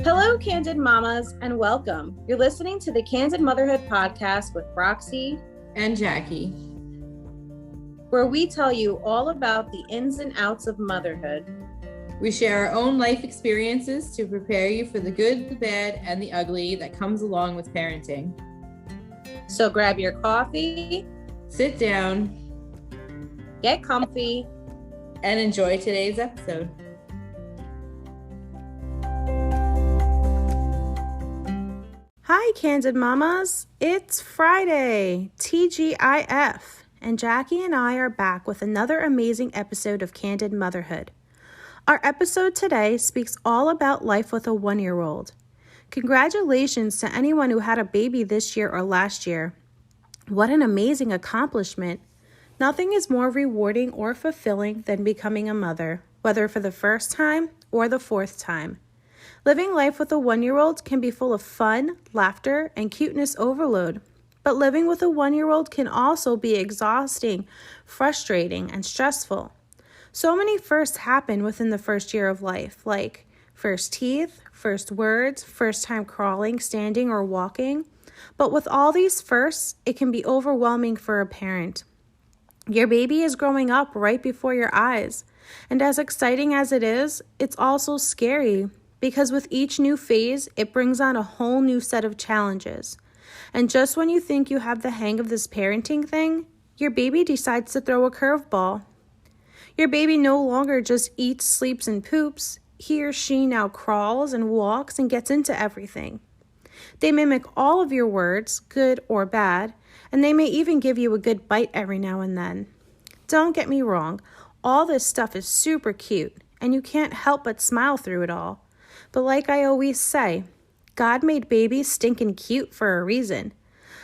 Hello, Candid Mamas, and welcome. You're listening to the Candid Motherhood podcast with Roxy and Jackie, where we tell you all about the ins and outs of motherhood. We share our own life experiences to prepare you for the good, the bad, and the ugly that comes along with parenting. So grab your coffee, sit down, get comfy, and enjoy today's episode. Hi, Candid Mamas. It's Friday, TGIF, and Jackie and I are back with another amazing episode of Candid Motherhood. Our episode today speaks all about life with a 1-year-old. Congratulations to anyone who had a baby this year or last year. What an amazing accomplishment. Nothing is more rewarding or fulfilling than becoming a mother, whether for the first time or the fourth time. Living life with a 1-year-old can be full of fun, laughter, and cuteness overload. But living with a 1-year-old can also be exhausting, frustrating, and stressful. So many firsts happen within the first year of life, like first teeth, first words, first time crawling, standing, or walking. But with all these firsts, it can be overwhelming for a parent. Your baby is growing up right before your eyes. And as exciting as it is, it's also scary. Because with each new phase, it brings on a whole new set of challenges. And just when you think you have the hang of this parenting thing, your baby decides to throw a curveball. Your baby no longer just eats, sleeps, and poops. He or she now crawls and walks and gets into everything. They mimic all of your words, good or bad, and they may even give you a good bite every now and then. Don't get me wrong, all this stuff is super cute, and you can't help but smile through it all. But like I always say, God made babies stinking cute for a reason.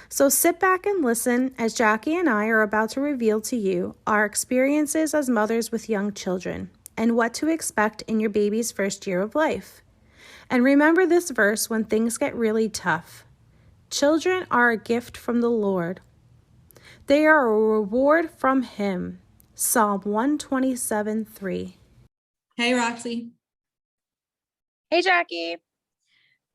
So sit back and listen as Jackie and I are about to reveal to you our experiences as mothers with young children and what to expect in your baby's first year of life. And remember this verse when things get really tough. Children are a gift from the Lord. They are a reward from Him. Psalm 127:3. Hey, Roxy. Hey, Jackie.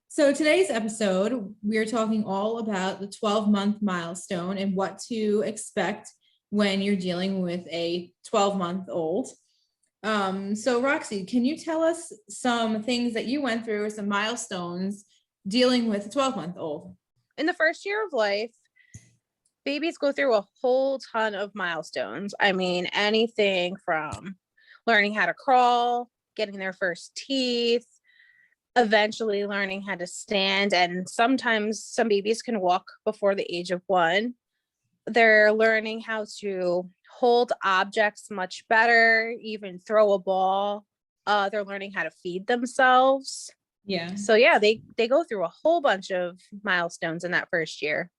So today's episode, we are talking all about the 12-month milestone and what to expect when you're dealing with a 12-month-old. So Roxy, can you tell us some things that you went through or some milestones dealing with a 12-month-old? In the first year of life, babies go through a whole ton of milestones. I mean, anything from learning how to crawl, getting their first teeth, eventually learning how to stand, and sometimes some babies can walk before the age of 1. They're learning how to hold objects much better, even throw a ball. They're learning how to feed themselves. Yeah. So yeah, they go through a whole bunch of milestones in that first year.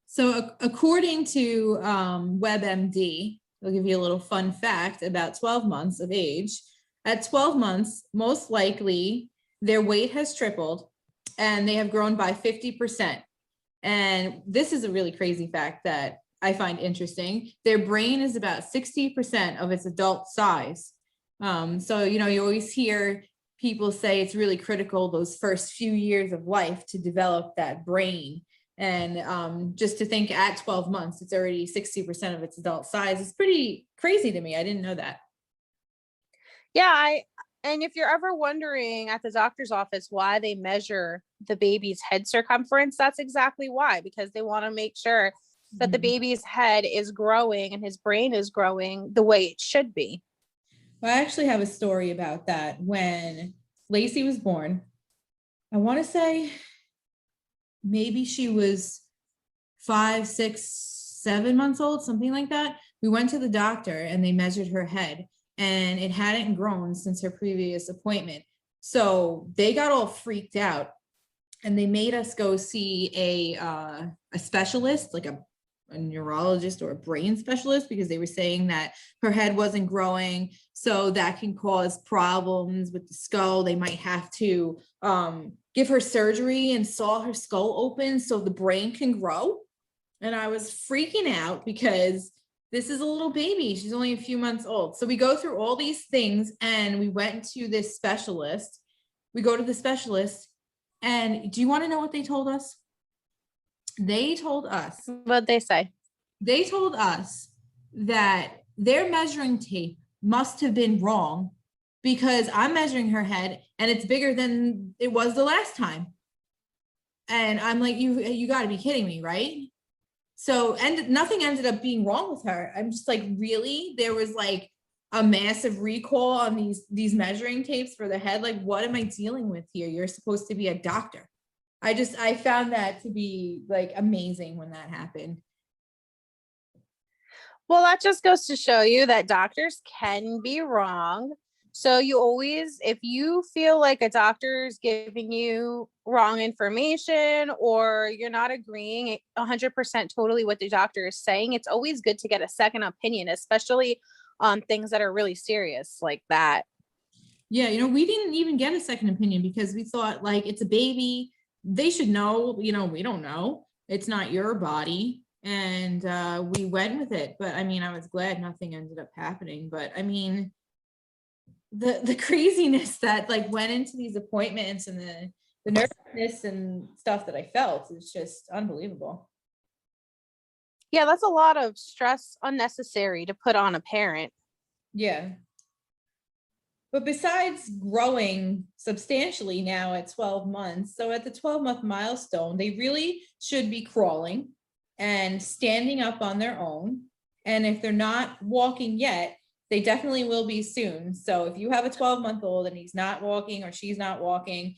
So according to WebMD, I'll give you a little fun fact about 12 months of age. At 12 months, most likely their weight has tripled and they have grown by 50%. And this is a really crazy fact that I find interesting. Their brain is about 60% of its adult size. So, you always hear people say it's really critical those first few years of life to develop that brain. And just to think at 12 months, it's already 60% of its adult size. It's pretty crazy to me. I didn't know that. Yeah, and if you're ever wondering at the doctor's office why they measure the baby's head circumference, that's exactly why, because they want to make sure that the baby's head is growing and his brain is growing the way it should be. Well, I actually have a story about that. When Lacey was born, I want to say maybe she was 5, 6, 7 months old, something like that. We went to the doctor and they measured her head. And it hadn't grown since her previous appointment. So they got all freaked out and they made us go see a specialist, like a neurologist or a brain specialist, because they were saying that her head wasn't growing. So that can cause problems with the skull. They might have to give her surgery and saw her skull open so the brain can grow. And I was freaking out because this is a little baby. She's only a few months old. So we go through all these things and we went to this specialist We go to the specialist, and do you want to know what they told us? They told us. What'd they say? They told us that their measuring tape must have been wrong because I'm measuring her head and it's bigger than it was the last time. And I'm like, you got to be kidding me, right? So, and nothing ended up being wrong with her. I'm just like, really? There was like a massive recall on these measuring tapes for the head. Like, what am I dealing with here? You're supposed to be a doctor. I found that to be like amazing when that happened. Well, that just goes to show you that doctors can be wrong. So you always, if you feel like a doctor is giving you wrong information or you're not agreeing 100% totally what the doctor is saying, it's always good to get a second opinion, especially on things that are really serious like that. Yeah, we didn't even get a second opinion because we thought like it's a baby. They should know, we don't know. It's not your body. And we went with it. But I mean, I was glad nothing ended up happening. But I mean, the craziness that like went into these appointments and the nervousness and stuff that I felt is just unbelievable. Yeah, that's a lot of stress unnecessary to put on a parent. Yeah. But besides growing substantially now at 12 months, so at the 12-month milestone, they really should be crawling and standing up on their own. And if they're not walking yet, they definitely will be soon. So if you have a 12-month-old and he's not walking or she's not walking,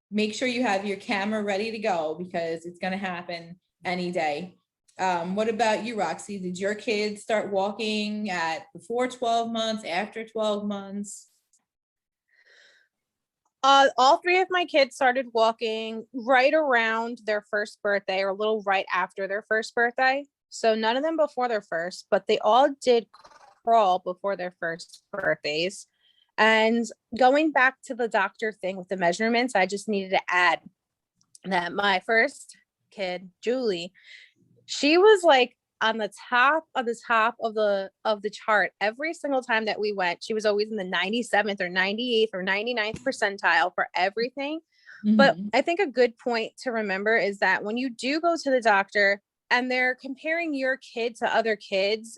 make sure you have your camera ready to go because it's going to happen any day. What about you, Roxy? Did your kids start walking at before 12 months, after 12 months? All three of my kids started walking right around their first birthday or a little right after their first birthday. So none of them before their first, but they all did crawl before their first birthdays. And going back to the doctor thing with the measurements, I just needed to add that my first kid, Julie, she was like on the top of the chart every single time that we went. She was always in the 97th or 98th or 99th percentile for everything. Mm-hmm. But I think a good point to remember is that when you do go to the doctor and they're comparing your kid to other kids,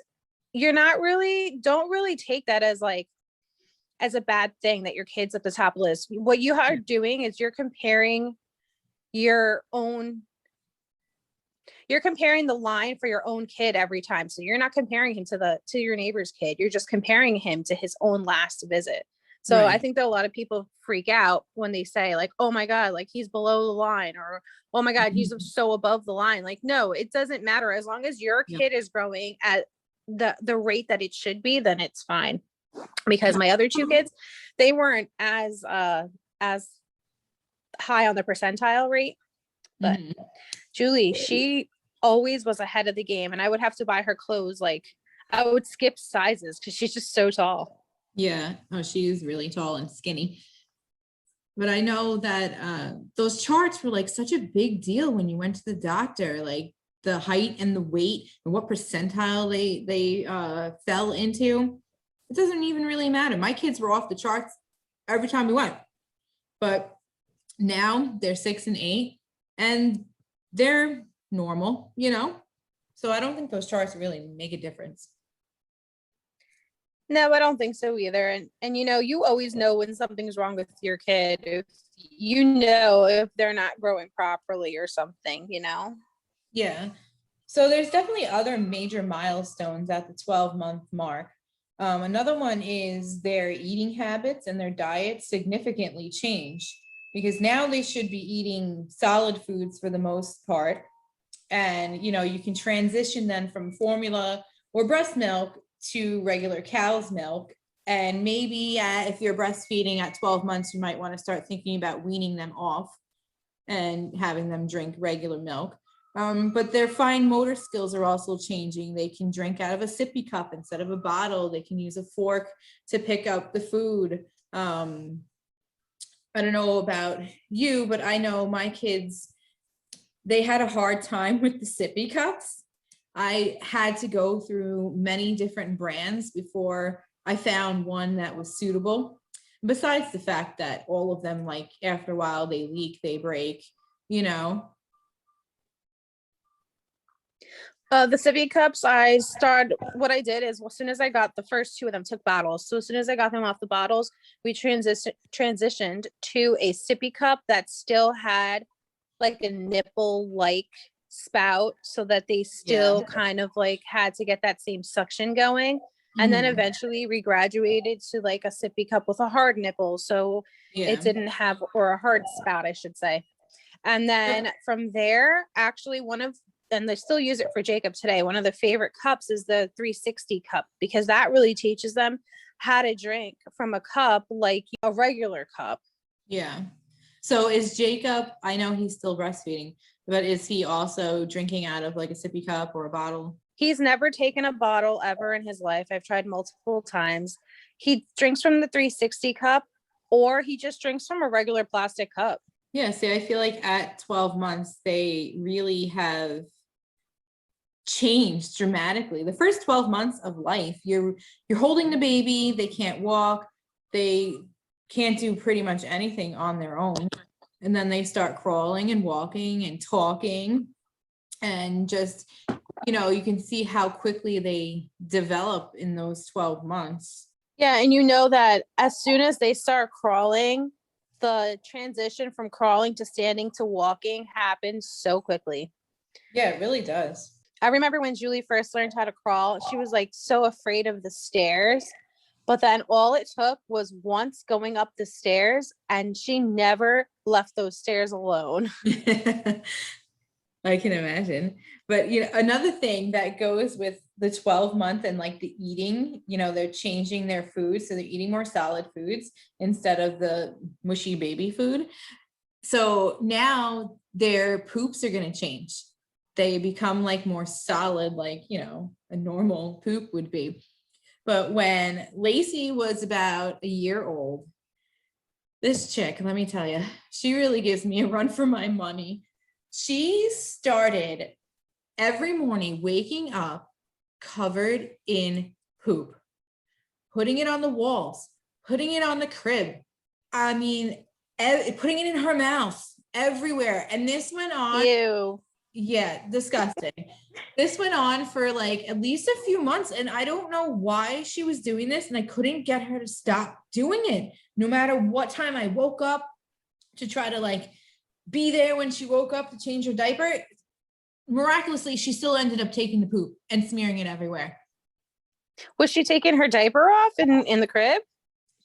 don't really take that as a bad thing that your kid's at the top of the list. What you are doing is you're comparing the line for your own kid every time. So you're not comparing him to your neighbor's kid. You're just comparing him to his own last visit. So right. I think that a lot of people freak out when they say like, oh my God, like he's below the line, or, oh my God, he's so above the line. Like, no, it doesn't matter. As long as your kid is growing at the rate that it should be, then it's fine. Because my other two kids, they weren't as high on the percentile rate, but Julie, she always was ahead of the game, and I would have to buy her clothes. Like I would skip sizes because she's just so tall. Yeah. Oh, she is really tall and skinny. But I know that those charts were like such a big deal when you went to the doctor, like the height and the weight and what percentile they fell into. It doesn't even really matter. My kids were off the charts every time we went, but now they're 6 and 8 and they're normal, So I don't think those charts really make a difference. No, I don't think so either. And you always know when something's wrong with your kid, if they're not growing properly or something, Yeah. So there's definitely other major milestones at the 12-month mark. Another one is their eating habits and their diet significantly change, because now they should be eating solid foods for the most part. And, you can transition then from formula or breast milk to regular cow's milk. And maybe if you're breastfeeding at 12 months, you might want to start thinking about weaning them off and having them drink regular milk. But their fine motor skills are also changing. They can drink out of a sippy cup instead of a bottle. They can use a fork to pick up the food. I don't know about you, but I know my kids, they had a hard time with the sippy cups. I had to go through many different brands before I found one that was suitable. Besides the fact that all of them, like after a while, they leak, they break, you know. The sippy cups, what I did is, as soon as I got the first two of them took bottles. So as soon as I got them off the bottles, we transitioned to a sippy cup that still had like a nipple like spout, so that they still kind of like had to get that same suction going. And then eventually we graduated to like a sippy cup with a hard nipple. So it didn't have, or a hard spout, I should say. And then from there, actually and they still use it for Jacob today, one of the favorite cups is the 360 cup, because that really teaches them how to drink from a cup like a regular cup. Yeah. So is Jacob, I know he's still breastfeeding, but is he also drinking out of like a sippy cup or a bottle? He's never taken a bottle ever in his life. I've tried multiple times. He drinks from the 360 cup, or he just drinks from a regular plastic cup. Yeah. See, I feel like at 12 months, they really have changed dramatically. The first 12 months of life, you're holding the baby, they can't walk, they can't do pretty much anything on their own. And then they start crawling and walking and talking, and just, you know, you can see how quickly they develop in those 12 months. Yeah. And you know that as soon as they start crawling, the transition from crawling to standing to walking happens so quickly. Yeah, it really does. I remember when Julie first learned how to crawl, she was like so afraid of the stairs, but then all it took was once going up the stairs, and she never left those stairs alone. I can imagine. But, you know, another thing that goes with the 12-month and like the eating, you know, they're changing their food. So they're eating more solid foods instead of the mushy baby food. So now their poops are going to change. They become like more solid, like, you know, a normal poop would be. But when Lacey was about a year old, this chick, let me tell you, she really gives me a run for my money. She started every morning waking up covered in poop, putting it on the walls, putting it on the crib. I mean, putting it in her mouth, everywhere. And this went on. Ew. Yeah, disgusting. This went on for like at least a few months, and I don't know why she was doing this, and I couldn't get her to stop doing it. No matter what time I woke up to try to like be there when she woke up to change her diaper, miraculously, she still ended up taking the poop and smearing it everywhere. Was she taking her diaper off in the crib?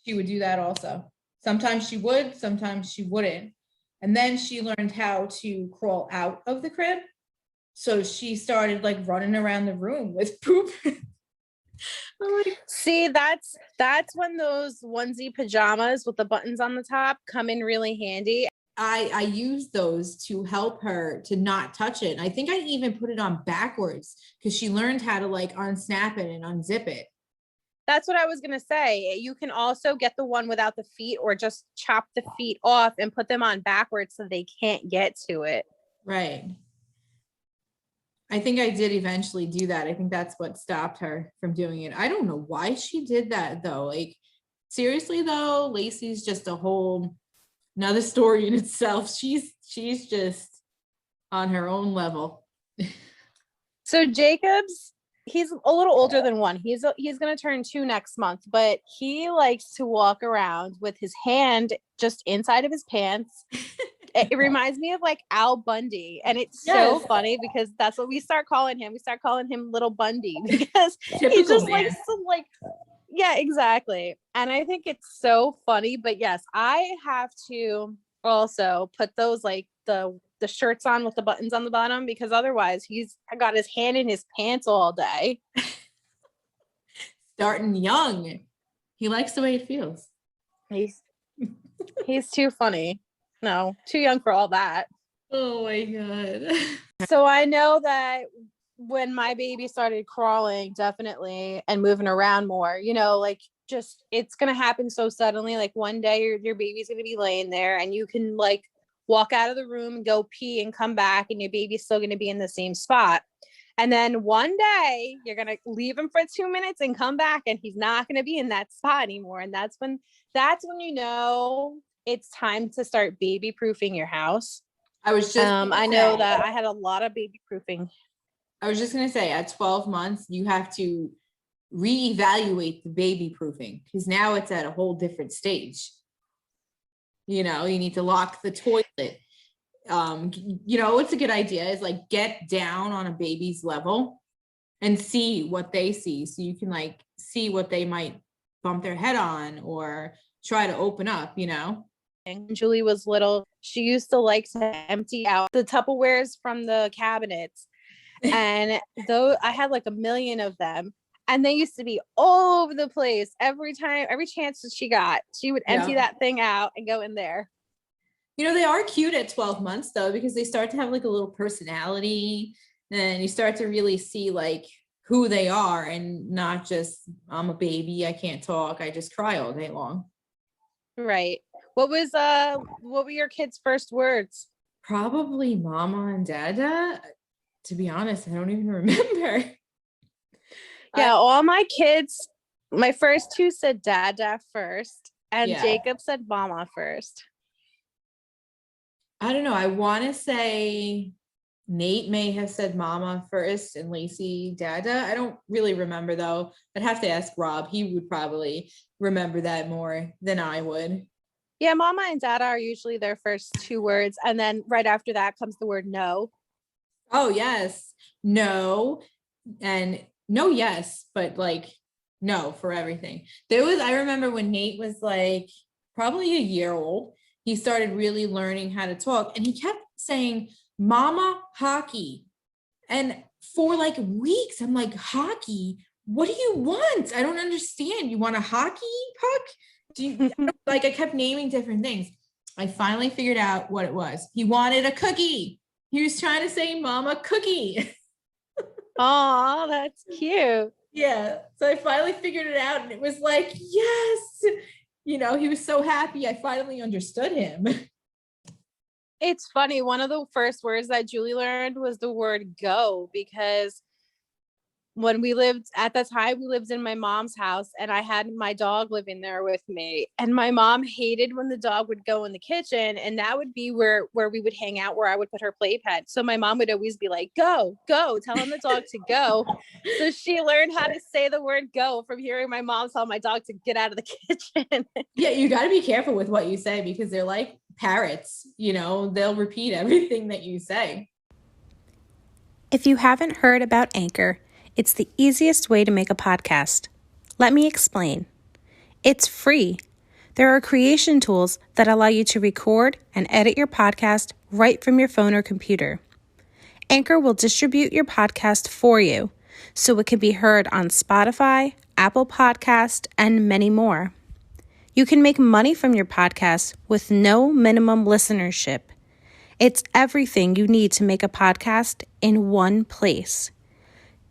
She would do that also. Sometimes she would, sometimes she wouldn't. And then she learned how to crawl out of the crib. So she started like running around the room with poop. See, that's when those onesie pajamas with the buttons on the top come in really handy. I used those to help her to not touch it. And I think I even put it on backwards because she learned how to like unsnap it and unzip it. That's what I was going to say. You can also get the one without the feet, or just chop the feet off and put them on backwards so they can't get to it. Right. I think I did eventually do that. I think that's what stopped her from doing it. I don't know why she did that though. Like, seriously though, Lacey's just a whole another story in itself. She's just on her own level. So Jacob's, he's a little older than one. He's going to turn 2 next month, but he likes to walk around with his hand just inside of his pants. It reminds me of like Al Bundy, and it's so funny because that's what we start calling him. We start calling him Little Bundy because he just likes to like, yeah, exactly. And I think it's so funny. But yes, I have to also put those like the shirts on with the buttons on the bottom, because otherwise he's got his hand in his pants all day. Starting young. He likes the way it feels. He's too funny. No, too young for all that. Oh my God. So I know that when my baby started crawling, definitely, and moving around more, you know, like just, it's going to happen so suddenly. Like one day your baby's going to be laying there and you can like walk out of the room and go pee and come back, and your baby's still going to be in the same spot. And then one day you're going to leave him for 2 minutes and come back, and he's not going to be in that spot anymore. And that's when that's when you know it's time to start baby proofing your house. I was just I know that I had a lot of baby proofing. I was just going to say at 12 months, you have to reevaluate the baby proofing because now it's at a whole different stage. You know, you need to lock the toilet. You know, what's a good idea is like get down on a baby's level and see what they see. So you can like see what they might bump their head on or try to open up, you know? And when Julie was little, she used to like to empty out the Tupperwares from the cabinets. And though I had like a million of them, and they used to be all over the place. Every chance that she got, she would empty that thing out and go in there. You know, they are cute at 12 months though, because they start to have like a little personality and you start to really see like who they are and not just, I'm a baby, I can't talk, I just cry all day long. Right. What were your kids' first words? Probably mama and dada. To be honest, I don't even remember. Yeah, all my kids, my first two said dada first, and Jacob said mama first. I don't know. I want to say Nate may have said mama first and Lacey dada. I don't really remember though. I'd have to ask Rob. He would probably remember that more than I would. Yeah, mama and dada are usually their first two words. And then right after that comes the word no. Oh, yes. No. And no, yes, but like no for everything. I remember when Nate was like probably a year old, he started really learning how to talk and he kept saying, mama, hockey. And for like weeks, I'm like, hockey? What do you want? I don't understand. You want a hockey puck? Like I kept naming different things. I finally figured out what it was. He wanted a cookie. He was trying to say mama cookie. Oh, that's cute. Yeah. So I finally figured it out and it was like, yes. You know, he was so happy. I finally understood him. It's funny. One of the first words that Julie learned was the word go, because when we lived at that time, we lived in my mom's house and I had my dog living there with me. And my mom hated when the dog would go in the kitchen, and that would be where we would hang out, where I would put her playpen. So my mom would always be like, go, telling the dog to go. So she learned how to say the word go from hearing my mom tell my dog to get out of the kitchen. Yeah, you got to be careful with what you say because they're like parrots, you know, they'll repeat everything that you say. If you haven't heard about Anchor, it's the easiest way to make a podcast. Let me explain. It's free. There are creation tools that allow you to record and edit your podcast right from your phone or computer. Anchor will distribute your podcast for you, so it can be heard on Spotify, Apple Podcast, and many more. You can make money from your podcast with no minimum listenership. It's everything you need to make a podcast in one place.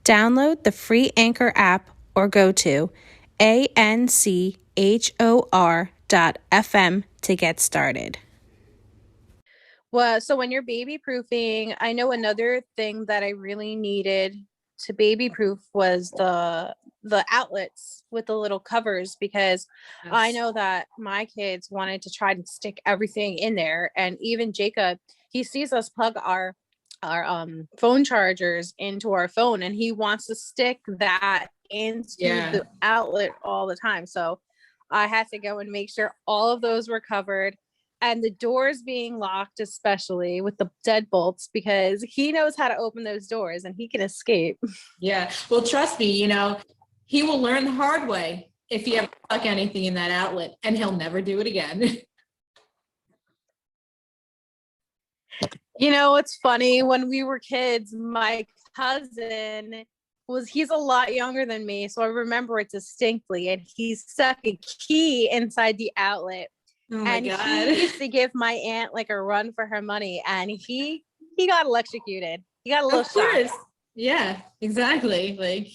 Download the free Anchor app or go to anchor.fm to get started. Well, so when you're baby proofing, I know another thing that I really needed to baby proof was the outlets with the little covers, because yes. I know that my kids wanted to try to stick everything in there, and even Jacob, he sees us plug our phone chargers into our phone and he wants to stick that into the outlet all the time. So I had to go and make sure all of those were covered, and the doors being locked, especially with the deadbolts, because he knows how to open those doors and he can escape. Yeah. Well, trust me, you know, he will learn the hard way if he ever stuck anything in that outlet, and he'll never do it again. You know, it's funny, when we were kids, my cousin he's a lot younger than me, so I remember it distinctly, and he stuck a key inside the outlet. Oh my God. He used to give my aunt like a run for her money, and he got electrocuted. He got a little shocked. Yeah, exactly. Like,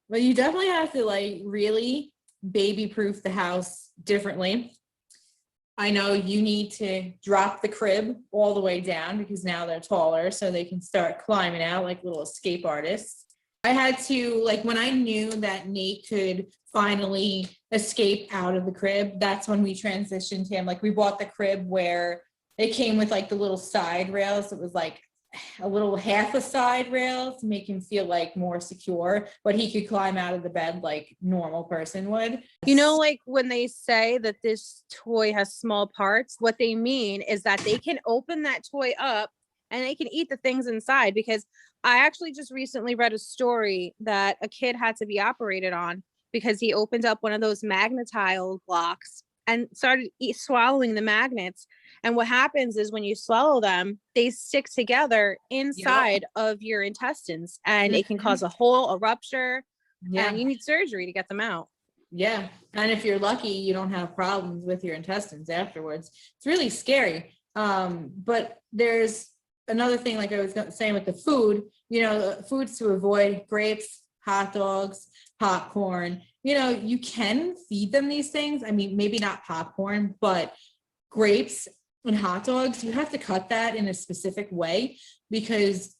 but you definitely have to like really baby proof the house differently. I know you need to drop the crib all the way down because now they're taller, so they can start climbing out like little escape artists. I had to, like, when I knew that Nate could finally escape out of the crib, that's when we transitioned him. Like, we bought the crib where it came with like the little side rails. It was like a little half a side rail to make him feel like more secure, but he could climb out of the bed like normal person would. You know, like when they say that this toy has small parts, what they mean is that they can open that toy up and they can eat the things inside. Because I actually just recently read a story that a kid had to be operated on because he opened up one of those magnetile blocks and started swallowing the magnets. And what happens is when you swallow them, they stick together inside of your intestines, and it can cause a hole, a rupture, and you need surgery to get them out. Yeah. And if you're lucky, you don't have problems with your intestines afterwards. It's really scary. But there's another thing, like I was saying with the food, you know, foods to avoid: grapes, hot dogs, popcorn. You know, you can feed them these things. I mean, maybe not popcorn, but grapes and hot dogs, you have to cut that in a specific way, because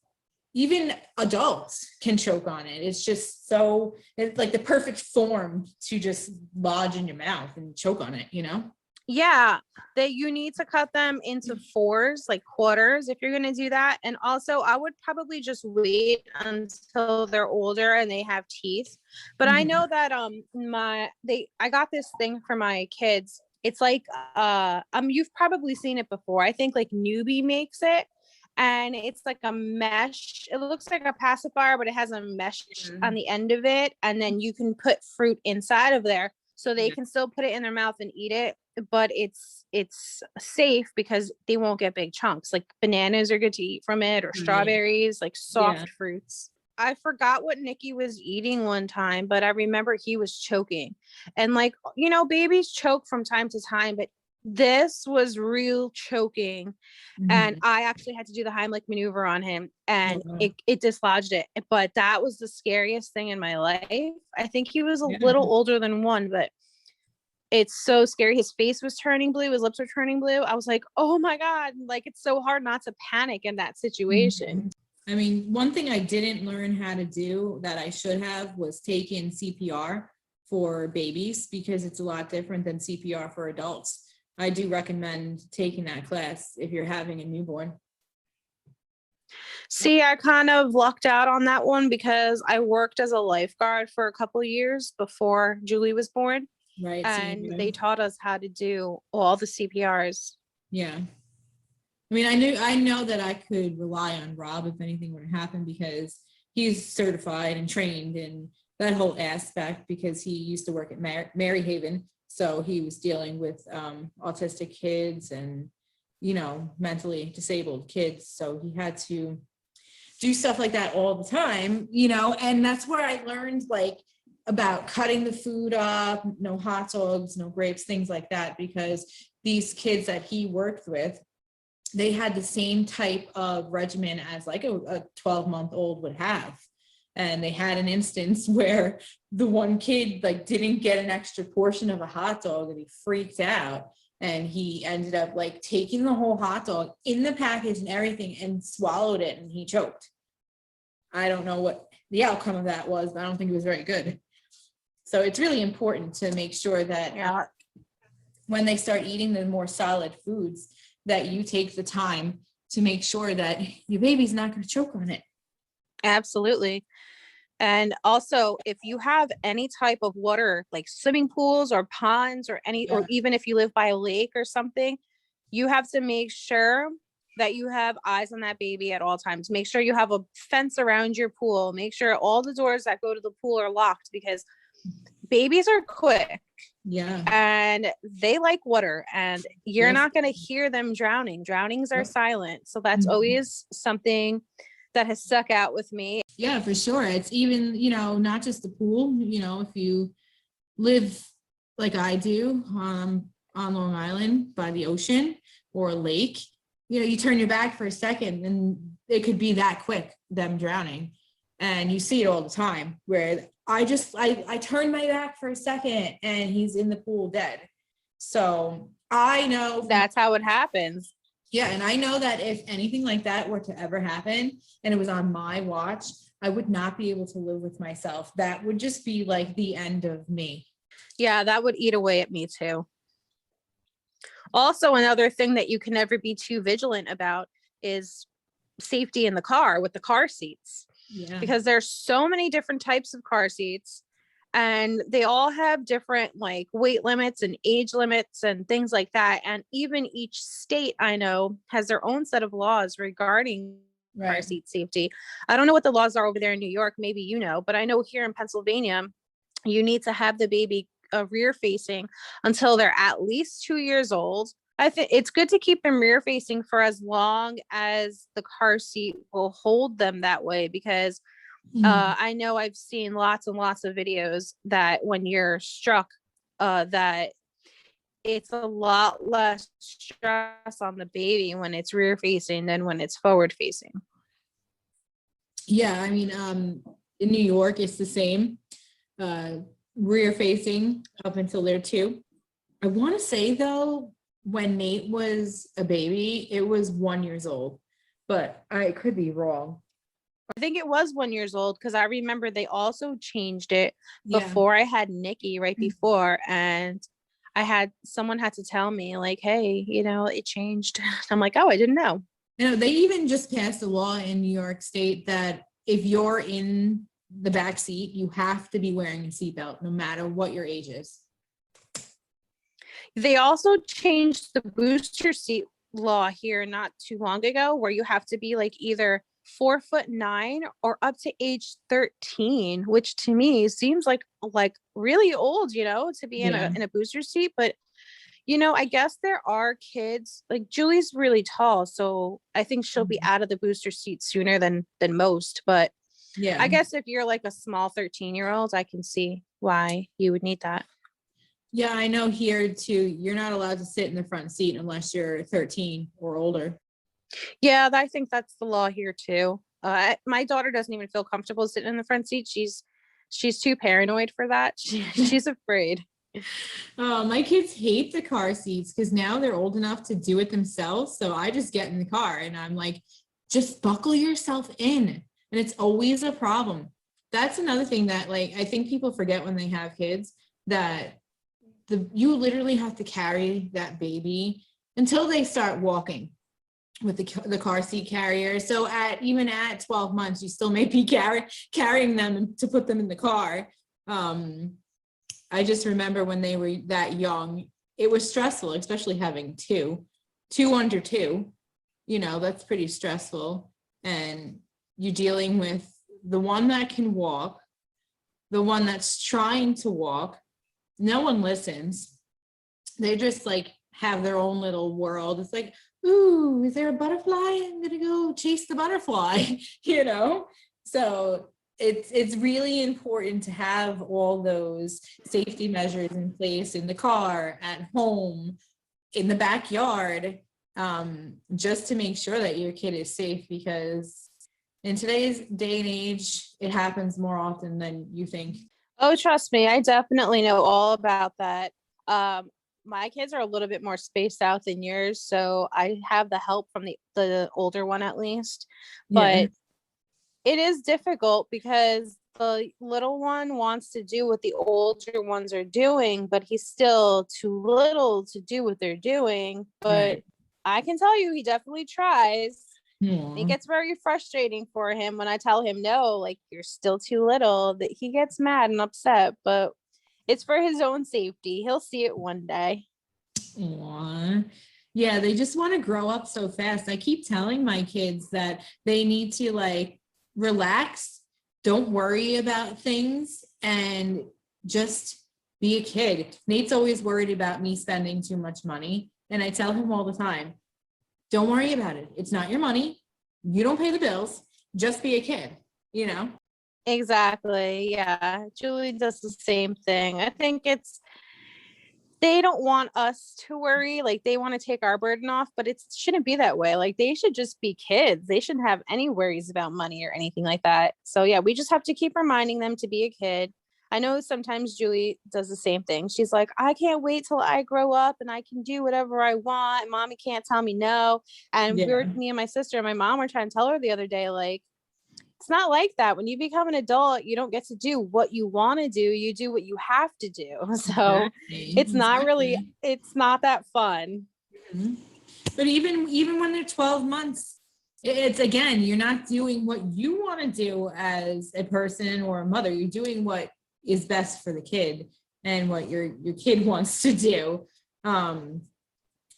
even adults can choke on it. It's just so, it's like the perfect form to just lodge in your mouth and choke on it, you know? Yeah, you need to cut them into fours, like quarters, if you're going to do that. And also, I would probably just wait until they're older and they have teeth. But I know that I got this thing for my kids. It's like you've probably seen it before. I think like Newbie makes it, and it's like a mesh. It looks like a pacifier, but it has a mesh on the end of it, and then you can put fruit inside of there, so they can still put it in their mouth and eat it, but it's safe because they won't get big chunks. Like bananas are good to eat from it, or strawberries, like soft fruits. I forgot what Nikki was eating one time, but I remember he was choking. And like, you know, babies choke from time to time, but this was real choking. And I actually had to do the Heimlich maneuver on him, and it dislodged it. But that was the scariest thing in my life. I think he was a little older than 1, but it's so scary. His face was turning blue. His lips were turning blue. I was like, oh my God, like, it's so hard not to panic in that situation. I mean, one thing I didn't learn how to do that I should have was take in CPR for babies, because it's a lot different than CPR for adults. I do recommend taking that class if you're having a newborn. See, I kind of lucked out on that one because I worked as a lifeguard for a couple of years before Julie was born. Right. And they taught us how to do all the CPRs. Yeah. I mean, I know that I could rely on Rob if anything were to happen, because he's certified and trained in that whole aspect, because he used to work at Maryhaven. So he was dealing with autistic kids and, you know, mentally disabled kids. So he had to do stuff like that all the time, you know, and that's where I learned like about cutting the food up, no hot dogs, no grapes, things like that, because these kids that he worked with, they had the same type of regimen as like a 12-month-old would have. And they had an instance where the one kid like didn't get an extra portion of a hot dog, and he freaked out, and he ended up like taking the whole hot dog in the package and everything and swallowed it, and he choked. I don't know what the outcome of that was, but I don't think it was very good. So it's really important to make sure that when they start eating the more solid foods, that you take the time to make sure that your baby's not going to choke on it. Absolutely. And also, if you have any type of water, like swimming pools or ponds or or even if you live by a lake or something, you have to make sure that you have eyes on that baby at all times. Make sure you have a fence around your pool. Make sure all the doors that go to the pool are locked, because babies are quick. Yeah. And they like water, and you're not going to hear them drowning. Drownings are silent. So that's always something that has stuck out with me. Yeah, for sure. It's even, you know, not just the pool, you know, if you live like I do on Long Island by the ocean or a lake, you know, you turn your back for a second and it could be that quick, them drowning. And you see it all the time, where I turned my back for a second and he's in the pool dead. So I know that's how it happens. Yeah. And I know that if anything like that were to ever happen and it was on my watch, I would not be able to live with myself. That would just be like the end of me. Yeah, that would eat away at me too. Also, another thing that you can never be too vigilant about is safety in the car with the car seats. Yeah. Because there's so many different types of car seats and they all have different like weight limits and age limits and things like that. And even each state I know has their own set of laws regarding car seat safety. I don't know what the laws are over there in New York. Maybe you know, but I know here in Pennsylvania, you need to have the baby rear facing until they're at least 2 years old. I think it's good to keep them rear facing for as long as the car seat will hold them that way, because I know I've seen lots and lots of videos that when you're struck, that it's a lot less stress on the baby when it's rear facing than when it's forward facing. Yeah, I mean, in New York, it's the same. Rear facing up until they're 2. I want to say though, when Nate was a baby, it was 1 year old, but I could be wrong. I think it was 1 year old because I remember they also changed it before I had Nikki, right before, and someone had to tell me like, hey, you know, it changed. I'm like, oh, I didn't know. You know, they even just passed a law in New York State that if you're in the back seat, you have to be wearing a seatbelt no matter what your age is. They also changed the booster seat law here not too long ago, where you have to be like either 4'9" or up to age 13, which to me seems like really old, you know, to be in a booster seat. But you know, I guess there are kids like Julie's really tall, so I think she'll be out of the booster seat sooner than most. But yeah, I guess if you're like a small 13-year-old, I can see why you would need that. Yeah, I know here too, you're not allowed to sit in the front seat unless you're 13 or older. Yeah, I think that's the law here too. My daughter doesn't even feel comfortable sitting in the front seat. She's too paranoid for that. She's afraid. Oh, my kids hate the car seats because now they're old enough to do it themselves. So I just get in the car and I'm like, just buckle yourself in. And it's always a problem. That's another thing that like I think people forget when they have kids, that you literally have to carry that baby until they start walking with the car seat carrier. So even at 12 months, you still may be carrying them to put them in the car. I just remember when they were that young, it was stressful, especially having two under 2, you know, that's pretty stressful. And you're dealing with the one that can walk, the one that's trying to walk. No one listens. They just like have their own little world. It's like, ooh, is there a butterfly? I'm gonna go chase the butterfly, you know? So it's really important to have all those safety measures in place in the car, at home, in the backyard, just to make sure that your kid is safe, because in today's day and age, it happens more often than you think. Oh, trust me, I definitely know all about that. My kids are a little bit more spaced out than yours, so I have the help from the older one at least. But it is difficult because the little one wants to do what the older ones are doing, but he's still too little to do what they're doing. But I can tell you, he definitely tries. It gets very frustrating for him when I tell him, no, like you're still too little, that he gets mad and upset, but it's for his own safety. He'll see it one day. Aww. Yeah, they just want to grow up so fast. I keep telling my kids that they need to like relax, don't worry about things, and just be a kid. Nate's always worried about me spending too much money. And I tell him all the time, don't worry about it. It's not your money. You don't pay the bills. Just be a kid, you know? Exactly. Yeah. Julie does the same thing. I think they don't want us to worry. Like they want to take our burden off, but it shouldn't be that way. Like they should just be kids. They shouldn't have any worries about money or anything like that. So yeah, we just have to keep reminding them to be a kid. I know sometimes Julie does the same thing. She's like, I can't wait till I grow up and I can do whatever I want. Mommy can't tell me no. And me and my sister and my mom were trying to tell her the other day, like, It's not like that. When you become an adult, you don't get to do what you want to do. You do what you have to do. So it's not really, it's not that fun. Mm-hmm. But even when they're 12 months, it's again, you're not doing what you want to do as a person or a mother. You're doing what is best for the kid and what your kid wants to do. I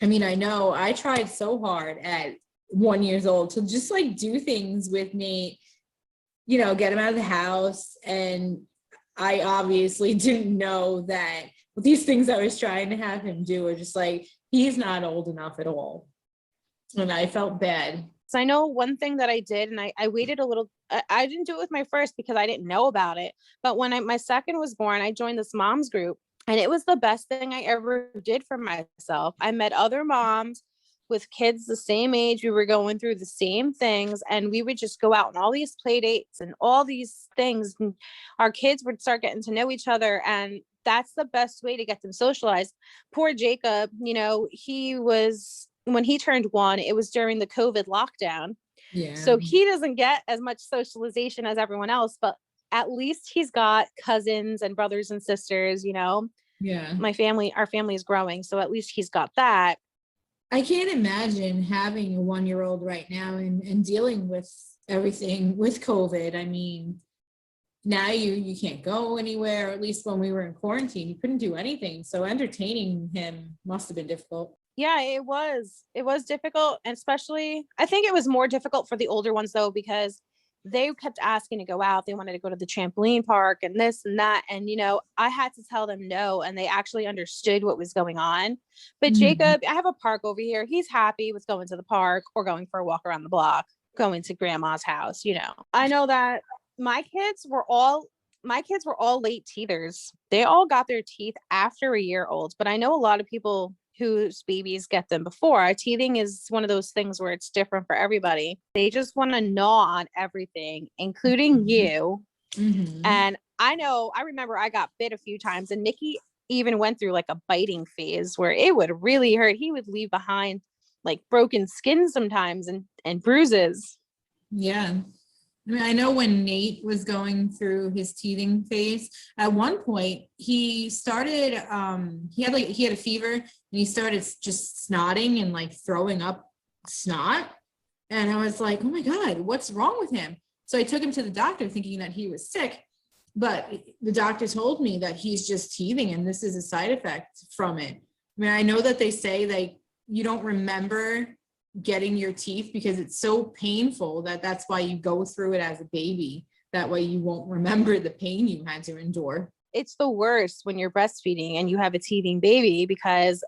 mean, I know I tried so hard at 1 year old to just like do things with me, you know, get him out of the house. And I obviously didn't know that these things I was trying to have him do are just like, he's not old enough at all. And I felt bad. So I know one thing that I did, and I waited a little, I didn't do it with my first because I didn't know about it. But when my second was born, I joined this mom's group, and it was the best thing I ever did for myself. I met other moms with kids the same age. We were going through the same things, and we would just go out on all these play dates and all these things. And our kids would start getting to know each other, and that's the best way to get them socialized. Poor Jacob, you know, when he turned 1, it was during the COVID lockdown. Yeah. So he doesn't get as much socialization as everyone else, but at least he's got cousins and brothers and sisters, you know. Yeah. Our family is growing, so at least he's got that. I can't imagine having a 1 year old right now and dealing with everything with COVID. I mean, now you can't go anywhere, or at least when we were in quarantine, you couldn't do anything. So entertaining him must have been difficult. Yeah, it was difficult. And especially, I think it was more difficult for the older ones though, because they kept asking to go out. They wanted to go to the trampoline park and this and that. And, you know, I had to tell them no. And they actually understood what was going on. But Jacob, I have a park over here. He's happy with going to the park or going for a walk around the block, going to grandma's house. You know, I know that my kids were all late teethers. They all got their teeth after a year old. But I know a lot of people whose babies get them before. Teething is one of those things where it's different for everybody. They just want to gnaw on everything, including you. And I remember I got bit a few times, and Nikki even went through like a biting phase where it would really hurt. He would leave behind like broken skin sometimes and bruises. Yeah. I mean, I know when Nate was going through his teething phase, at one point he started, he had a fever, and he started just snotting and like throwing up snot. And I was like, oh my God, what's wrong with him? So I took him to the doctor thinking that he was sick, but the doctor told me that he's just teething and this is a side effect from it. I mean, I know that they say like you don't remember getting your teeth because it's so painful that's why you go through it as a baby. That way you won't remember the pain you had to endure. It's the worst when you're breastfeeding and you have a teething baby, because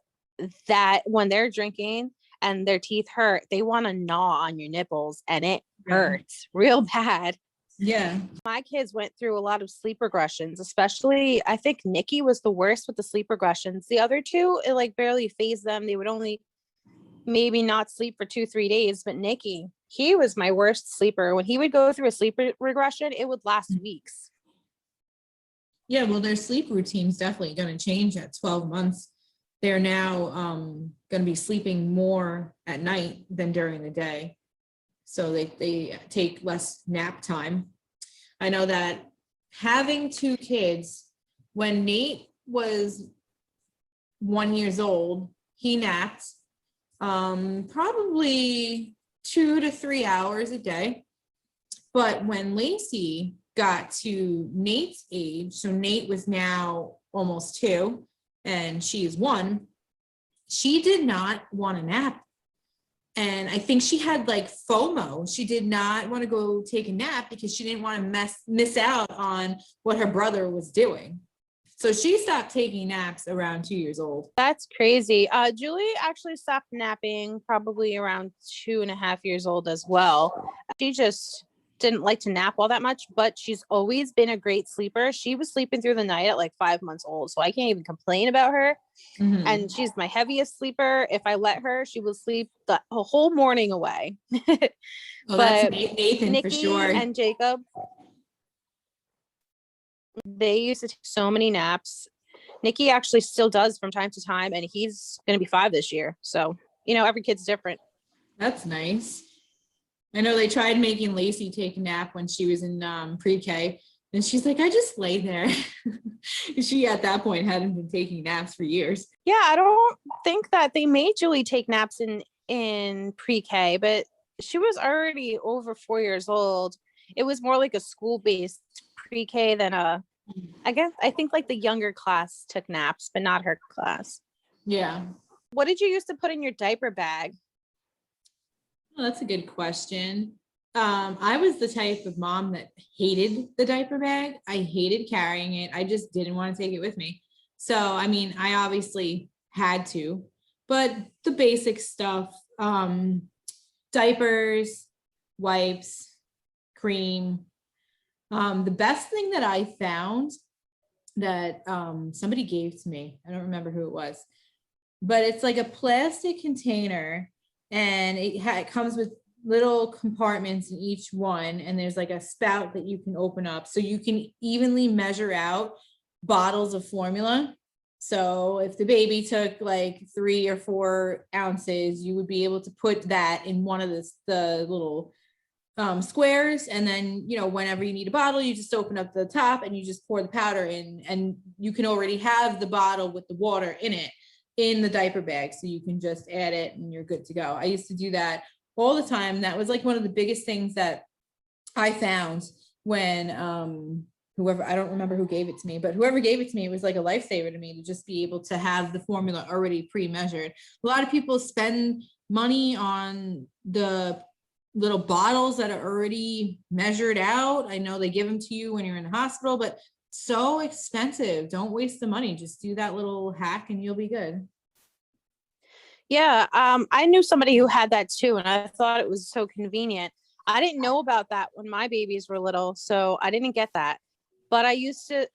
that when they're drinking and their teeth hurt, they want to gnaw on your nipples, and it hurts real bad. Yeah. My kids went through a lot of sleep regressions, especially I think Nikki was the worst with the sleep regressions. The other two, it like barely phased them. They would only maybe not sleep for 2-3 days, but Nikki, he was my worst sleeper. When he would go through a sleep regression, it would last weeks. Yeah, well, their sleep routine's definitely going to change at 12 months. They're now going to be sleeping more at night than during the day. So they take less nap time. I know that having 2 kids, when Nate was 1 year old, he napped probably 2 to 3 hours a day. But when Lacey got to Nate's age, so Nate was now almost 2 and she is 1, she did not want to nap. And I think she had like FOMO. She did not want to go take a nap because she didn't want to miss out on what her brother was doing. So she stopped taking naps around 2 years old. That's crazy. Julie actually stopped napping probably around 2.5 years old as well. She just didn't like to nap all that much, but she's always been a great sleeper. She was sleeping through the night at like 5 months old, so I can't even complain about her. And she's my heaviest sleeper. If I let her, she will sleep the whole morning away. But that's Nathan Nikki for sure. And Jacob, they used to take so many naps. Nikki actually still does from time to time, and he's going to be 5 this year. So, you know, every kid's different. That's nice. I know they tried making Lacey take a nap when she was in pre-K, and she's like, I just lay there. She at that point hadn't been taking naps for years. Yeah, I don't think that they made Julie take naps in pre-K, but she was already over 4 years old. It was more like a school-based pre-K than I think like the younger class took naps, but not her class. Yeah. What did you used to put in your diaper bag? Oh, that's a good question. I was the type of mom that hated the diaper bag. I hated carrying it. I just didn't want to take it with me. So, I mean, I obviously had to, but the basic stuff, diapers, wipes, cream. The best thing that I found that somebody gave to me, I don't remember who it was, but it's like a plastic container, and it comes with little compartments in each one, and there's like a spout that you can open up so you can evenly measure out bottles of formula. So if the baby took like 3 or 4 ounces, you would be able to put that in one of the little squares, and then, you know, whenever you need a bottle, you just open up the top and you just pour the powder in, and you can already have the bottle with the water in it in the diaper bag, so you can just add it and you're good to go. I used to do that all the time. That was like one of the biggest things that I found when whoever, I don't remember who gave it to me, but whoever gave it to me, it was like a lifesaver to me to just be able to have the formula already pre-measured. A lot of people spend money on the little bottles that are already measured out. I know they give them to you when you're in the hospital, but so expensive. Don't waste the money. Just do that little hack and you'll be good. Yeah, I knew somebody who had that too, and I thought it was so convenient. I didn't know about that when my babies were little, so I didn't get that. But I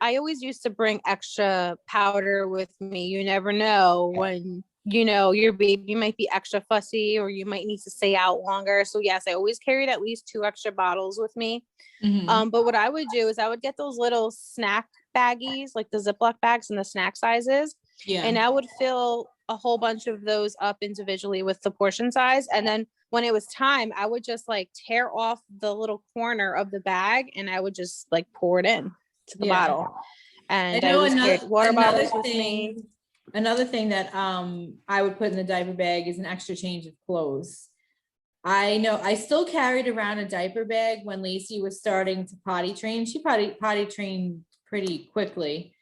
always used to bring extra powder with me. You never know when, you know, your baby might be extra fussy or you might need to stay out longer. So yes, I always carried at least 2 extra bottles with me. But what I would do is I would get those little snack baggies, like the Ziploc bags and the snack sizes. Yeah. And I would fill a whole bunch of those up individually with the portion size. And then when it was time, I would just like tear off the little corner of the bag and I would just like pour it in to the bottle. And I always carried water bottles with me. Another thing that I would put in the diaper bag is an extra change of clothes. I know I still carried around a diaper bag when Lacey was starting to potty train. She potty trained pretty quickly.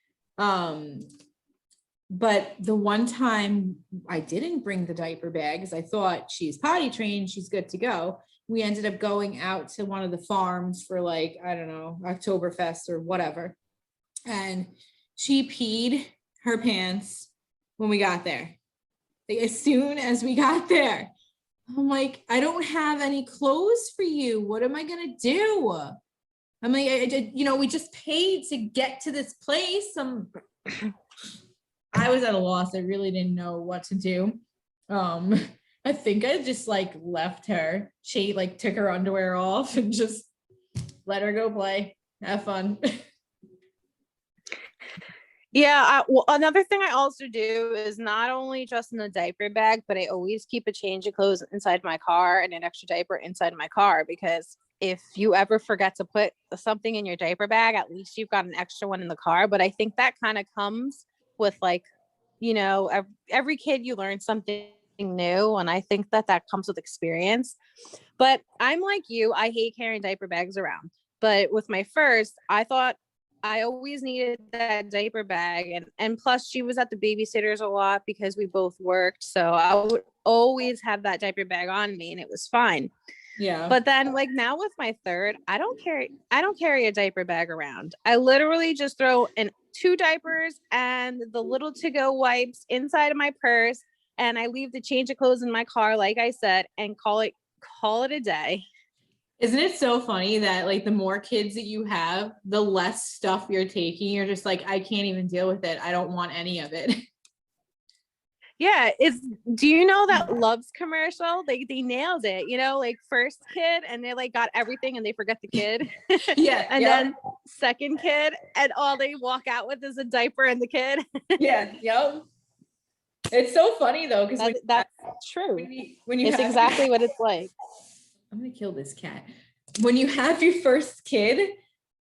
But the one time I didn't bring the diaper bag because I thought she's potty trained, she's good to go. We ended up going out to one of the farms for like, I don't know, Oktoberfest or whatever. And she peed her pants when we got there. Like, as soon as we got there, I'm like, I don't have any clothes for you. What am I going to do? I'm like, you know, we just paid to get to this place. I was at a loss. I really didn't know what to do. I think I just like left her. She like took her underwear off and just let her go play, have fun. Yeah. Well, another thing I also do is not only just in the diaper bag, but I always keep a change of clothes inside my car and an extra diaper inside my car, because if you ever forget to put something in your diaper bag, at least you've got an extra one in the car. But I think that kind of comes with like, you know, every kid, you learn something new. And I think that comes with experience. But I'm like you, I hate carrying diaper bags around. But with my first, I thought I always needed that diaper bag. And plus she was at the babysitter's a lot because we both worked. So I would always have that diaper bag on me and it was fine. Yeah. But then like now with my third, I don't carry a diaper bag around. I literally just throw in 2 diapers and the little to-go wipes inside of my purse. And I leave the change of clothes in my car, like I said, and call it a day. Isn't it so funny that like the more kids that you have, the less stuff you're taking? You're just like, I can't even deal with it. I don't want any of it. Yeah, do you know that Love's commercial? They nailed it, you know, like first kid and they like got everything and they forget the kid. Yeah. And then second kid and all they walk out with is a diaper and the kid. Yeah. Yep. It's so funny though, because that's true. when you it's exactly what it's like. I'm gonna kill this cat. When you have your first kid,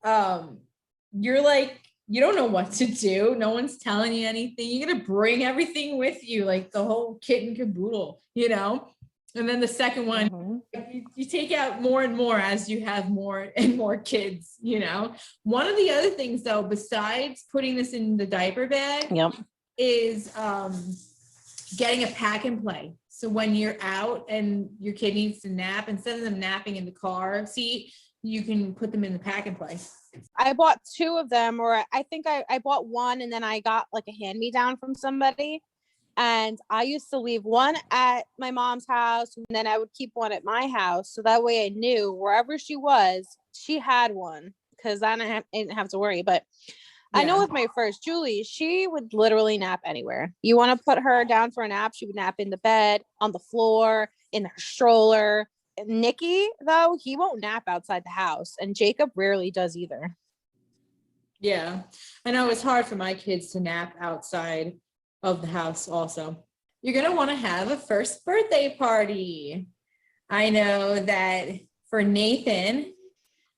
you're like, you don't know what to do. No one's telling you anything. You're gonna bring everything with you, like the whole kit and caboodle, you know? And then the second one, you take out more and more as you have more and more kids, you know? One of the other things though, besides putting this in the diaper bag, is getting a pack and play. So when you're out and your kid needs to nap, instead of them napping in the car seat, you can put them in the pack and play. I bought 2 of them, or I think I bought one and then I got like a hand-me-down from somebody. And I used to leave one at my mom's house and then I would keep one at my house. So that way I knew wherever she was, she had one, because I didn't have to worry. But I know with my first Julie, she would literally nap anywhere. You want to put her down for a nap, she would nap in the bed, on the floor, in her stroller. Nikki, though, he won't nap outside the house, and Jacob rarely does either. Yeah, I know it's hard for my kids to nap outside of the house also. You're going to want to have a first birthday party. I know that for Nathan,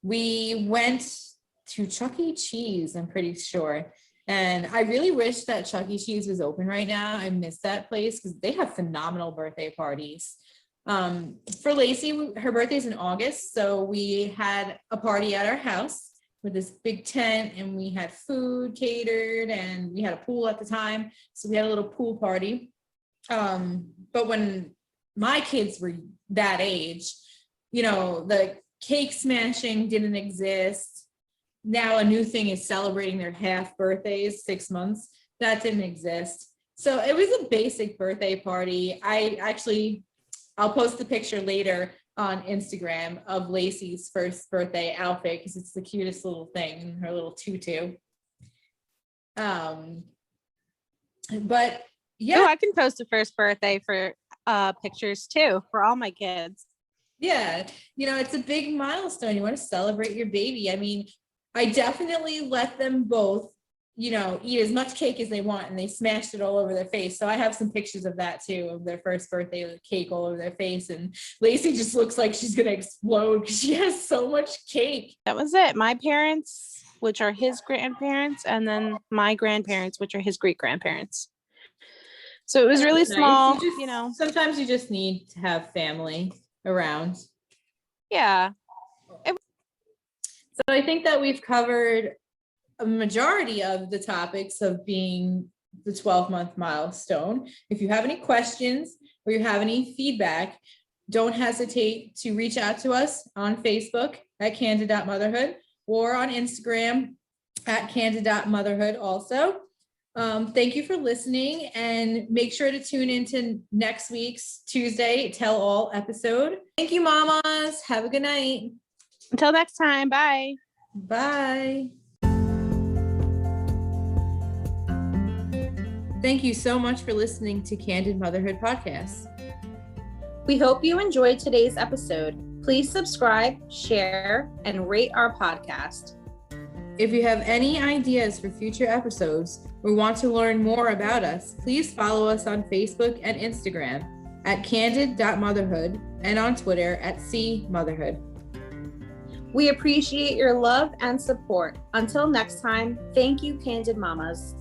we went to Chuck E. Cheese, I'm pretty sure. And I really wish that Chuck E. Cheese was open right now. I miss that place because they have phenomenal birthday parties. For Lacey, her birthday's in August, so we had a party at our house with this big tent, and we had food catered, and we had a pool at the time, so we had a little pool party. But when my kids were that age, you know, the cake smashing didn't exist. Now a new thing is celebrating their half birthdays, 6 months. That didn't exist. So it was a basic birthday party. I'll post the picture later on Instagram of Lacey's first birthday outfit because it's the cutest little thing, her little tutu. But yeah. I can post a first birthday for pictures too for all my kids. Yeah, you know, it's a big milestone. You want to celebrate your baby. I mean, I definitely let them both, you know, eat as much cake as they want, and they smashed it all over their face. So I have some pictures of that too, of their first birthday with cake all over their face. And Lacey just looks like she's going to explode because she has so much cake. That was it. My parents, which are his grandparents, and then my grandparents, which are his great grandparents. So it was really small, you know. Sometimes you just need to have family around. Yeah. So I think that we've covered a majority of the topics of being the 12-month milestone. If you have any questions or you have any feedback, don't hesitate to reach out to us on Facebook at Candid.Motherhood or on Instagram at Candid.Motherhood also. Thank you for listening, and make sure to tune into next week's Tuesday Tell All episode. Thank you, mamas. Have a good night. Until next time. Bye. Bye. Thank you so much for listening to Candid Motherhood Podcast. We hope you enjoyed today's episode. Please subscribe, share, and rate our podcast. If you have any ideas for future episodes or want to learn more about us, please follow us on Facebook and Instagram at Candid.Motherhood and on Twitter at CMotherhood. We appreciate your love and support. Until next time, thank you, Candid Mamas.